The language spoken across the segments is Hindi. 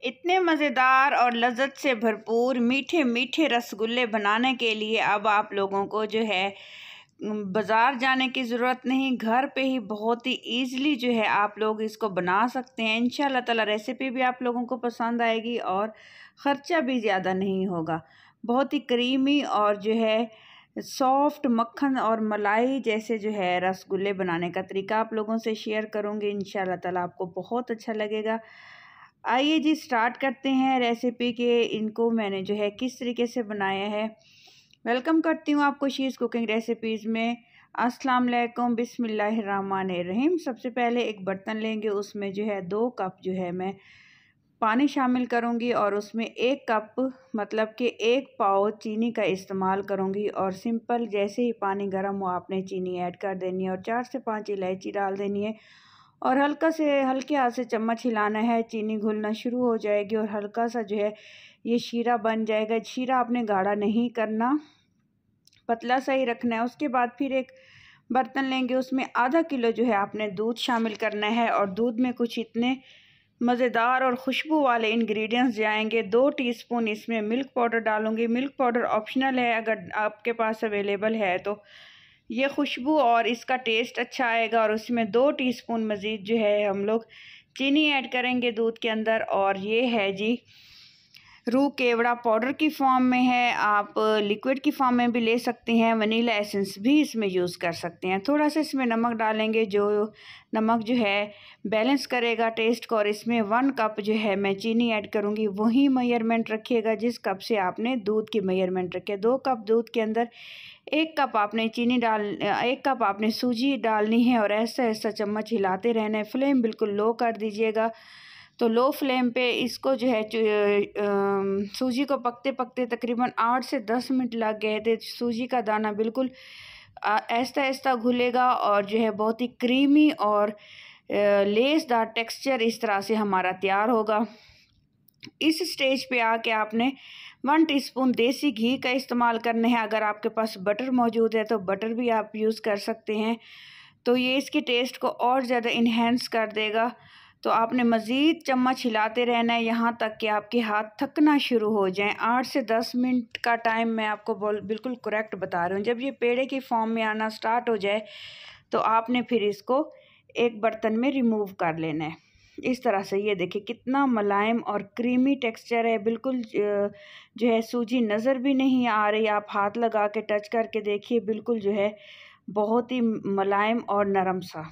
इतने मज़ेदार और लज़्ज़त से भरपूर मीठे मीठे रसगुल्ले बनाने के लिए अब आप लोगों को जो है बाज़ार जाने की ज़रूरत नहीं, घर पे ही बहुत ही ईज़िली जो है आप लोग इसको बना सकते हैं। इंशाल्लाह ताला रेसिपी भी आप लोगों को पसंद आएगी और ख़र्चा भी ज़्यादा नहीं होगा। बहुत ही क्रीमी और जो है सॉफ्ट मक्खन और मलाई जैसे जो है रसगुल्ले बनाने का तरीका आप लोगों से शेयर करूँगी। इंशाल्लाह ताला आपको बहुत अच्छा लगेगा। आइए जी स्टार्ट करते हैं रेसिपी के। इनको मैंने जो है किस तरीके से बनाया है। वेलकम करती हूँ आपको शीज़ कुकिंग रेसिपीज़ में। अस्सलाम वालेकुम, बिस्मिल्लाहिर्रहमानिर्रहीम। सबसे पहले एक बर्तन लेंगे, उसमें जो है 2 कप जो है मैं पानी शामिल करूँगी और उसमें 1 कप मतलब कि 1 पाव चीनी का इस्तेमाल करूँगी। और सिंपल जैसे ही पानी गर्म हो आपने चीनी ऐड कर देनी है और 4 से 5 इलायची डाल देनी है और हल्के हाथ से चम्मच हिलाना है। चीनी घुलना शुरू हो जाएगी और हल्का सा जो है ये शीरा बन जाएगा। शीरा आपने गाढ़ा नहीं करना, पतला सा ही रखना है। उसके बाद फिर एक बर्तन लेंगे, उसमें आधा किलो जो है आपने दूध शामिल करना है और दूध में कुछ इतने मज़ेदार और खुशबू वाले इंग्रेडिएंट्स जाएंगे। 2 टीस्पून इसमें मिल्क पाउडर डालूंगी। मिल्क पाउडर ऑप्शनल है, अगर आपके पास अवेलेबल है तो ये खुशबू और इसका टेस्ट अच्छा आएगा। और उसमें 2 टीस्पून मज़ीद जो है हम लोग चीनी ऐड करेंगे दूध के अंदर। और ये है जी रूह केवड़ा, पाउडर की फॉर्म में है, आप लिक्विड की फॉर्म में भी ले सकते हैं। वनीला एसेंस भी इसमें यूज़ कर सकते हैं। थोड़ा सा इसमें नमक डालेंगे, जो नमक जो है बैलेंस करेगा टेस्ट को। और इसमें 1 कप जो है मैं चीनी ऐड करूँगी। वही मेजरमेंट रखिएगा जिस कप से आपने दूध की मेजरमेंट रखी है। 2 कप दूध के अंदर 1 कप आपने 1 कप आपने सूजी डालनी है और ऐसा ऐसा चम्मच हिलाते रहना है। फ्लेम बिल्कुल लो कर दीजिएगा। तो लो फ्लेम पे इसको जो है सूजी को पकते पकते तकरीबन 8 से 10 मिनट लग गए थे। सूजी का दाना बिल्कुल आहिस्ता आहिस्ता घुलेगा और जो है बहुत ही क्रीमी और लेसदार टेक्सचर इस तरह से हमारा तैयार होगा। इस स्टेज पे आके आपने 1 टीस्पून देसी घी का इस्तेमाल करना है। अगर आपके पास बटर मौजूद है तो बटर भी आप यूज़ कर सकते हैं, तो ये इसके टेस्ट को और ज़्यादा इन्हेंस कर देगा। तो आपने मज़ीद चम्मच हिलाते रहना है यहाँ तक कि आपके हाथ थकना शुरू हो जाएं। 8 से 10 मिनट का टाइम मैं आपको बिल्कुल करेक्ट बता रही हूँ। जब ये पेड़े की फॉर्म में आना स्टार्ट हो जाए तो आपने फिर इसको एक बर्तन में रिमूव कर लेना है। इस तरह से ये देखिए कितना मुलायम और क्रीमी टेक्सचर है। बिल्कुल जो है सूजी नज़र भी नहीं आ रही। आप हाथ लगा के टच करके देखिए, बिल्कुल जो है बहुत ही मुलायम और नरम सा।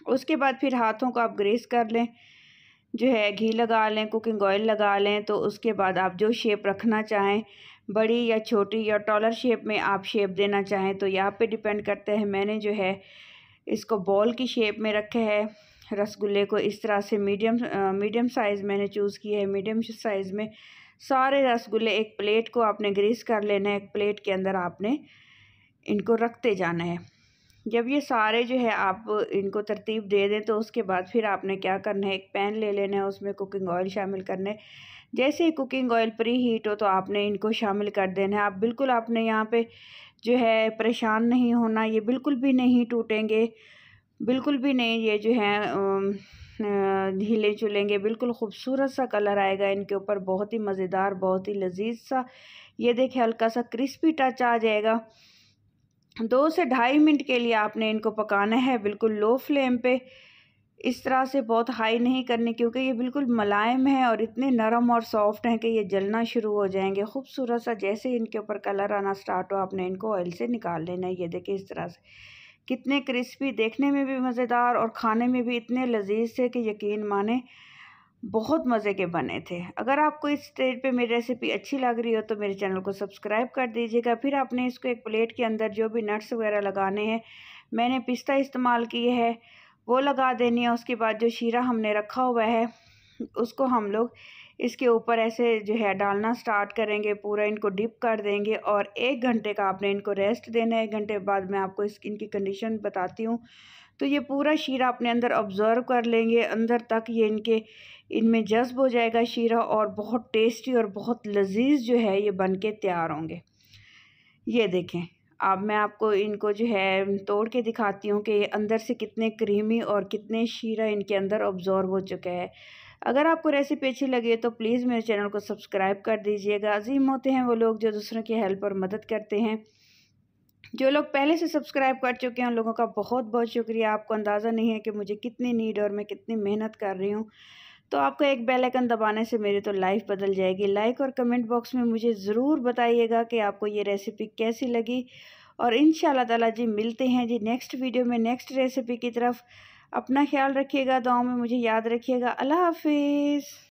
उसके बाद फिर हाथों को आप ग्रीस कर लें, जो है घी लगा लें, कुकिंग ऑयल लगा लें। तो उसके बाद आप जो शेप रखना चाहें, बड़ी या छोटी या टॉलर शेप में आप शेप देना चाहें तो यहाँ पे डिपेंड करता है। मैंने जो है इसको बॉल की शेप में रखा है रसगुल्ले को। इस तरह से मीडियम साइज़ मैंने चूज़ किया है। मीडियम साइज़ में सारे रसगुल्ले एक प्लेट को आपने ग्रीस कर लेना है। एक प्लेट के अंदर आपने इनको रखते जाना है। जब ये सारे जो है आप इनको तरतीब दे दें तो उसके बाद फिर आपने क्या करना है, एक पैन ले लेना है, उसमें कुकिंग ऑयल शामिल करना है। जैसे ही कुकिंग ऑयल प्री हीट हो तो आपने इनको शामिल कर देना है। आप बिल्कुल आपने यहाँ पे जो है परेशान नहीं होना, ये बिल्कुल भी नहीं टूटेंगे, बिल्कुल भी नहीं ये जो है हिले चुलेंगे। बिल्कुल खूबसूरत सा कलर आएगा इनके ऊपर, बहुत ही मज़ेदार, बहुत ही लजीज सा। ये देखिए हल्का सा क्रिस्पी टच आ जाएगा। 2 से ढाई मिनट के लिए आपने इनको पकाना है, बिल्कुल लो फ्लेम पे। इस तरह से बहुत हाई नहीं करनी, क्योंकि ये बिल्कुल मुलायम है और इतने नरम और सॉफ्ट हैं कि ये जलना शुरू हो जाएंगे। खूबसूरत सा जैसे ही इनके ऊपर कलर आना स्टार्ट हो आपने इनको ऑयल से निकाल लेना है। ये देखिए इस तरह से कितने क्रिस्पी, देखने में भी मज़ेदार और खाने में भी इतने लजीज थे कि यकीन माने बहुत मज़े के बने थे। अगर आपको इस स्टेज पे मेरी रेसिपी अच्छी लग रही हो तो मेरे चैनल को सब्सक्राइब कर दीजिएगा। फिर आपने इसको एक प्लेट के अंदर जो भी नट्स वगैरह लगाने हैं, मैंने पिस्ता इस्तेमाल किए है, वो लगा देनी है। उसके बाद जो शीरा हमने रखा हुआ है उसको हम लोग इसके ऊपर ऐसे जो है डालना स्टार्ट करेंगे। पूरा इनको डिप कर देंगे और 1 घंटे का आपने इनको रेस्ट देना है। 1 घंटे बाद मैं आपको इनकी कंडीशन बताती हूँ। तो ये पूरा शीरा अपने अंदर ऑब्ज़र्व कर लेंगे, अंदर तक ये इनमें जज्ब हो जाएगा शीरा और बहुत टेस्टी और बहुत लजीज जो है ये बन के तैयार होंगे। ये देखें, अब मैं आपको इनको जो है तोड़ के दिखाती हूँ कि ये अंदर से कितने क्रीमी और कितने शीरा इनके अंदर ऑब्ज़र्व हो चुका है। अगर आपको रेसिपी अच्छी लगी तो प्लीज़ मेरे चैनल को सब्सक्राइब कर दीजिएगा। अजीम होते हैं वो लोग जो दूसरों की हेल्प और मदद करते हैं। जो लोग पहले से सब्सक्राइब कर चुके हैं उन लोगों का बहुत बहुत शुक्रिया। आपको अंदाज़ा नहीं है कि मुझे कितनी नीड और मैं कितनी मेहनत कर रही हूँ। तो आपका एक बेल आइकन दबाने से मेरी तो लाइफ बदल जाएगी। लाइक और कमेंट बॉक्स में मुझे ज़रूर बताइएगा कि आपको ये रेसिपी कैसी लगी। और इंशाल्लाह ताला जी मिलते हैं जी नेक्स्ट वीडियो में नेक्स्ट रेसिपी की तरफ। अपना ख्याल रखिएगा, दुआओं में मुझे याद रखिएगा। अल्लाह हाफिज़।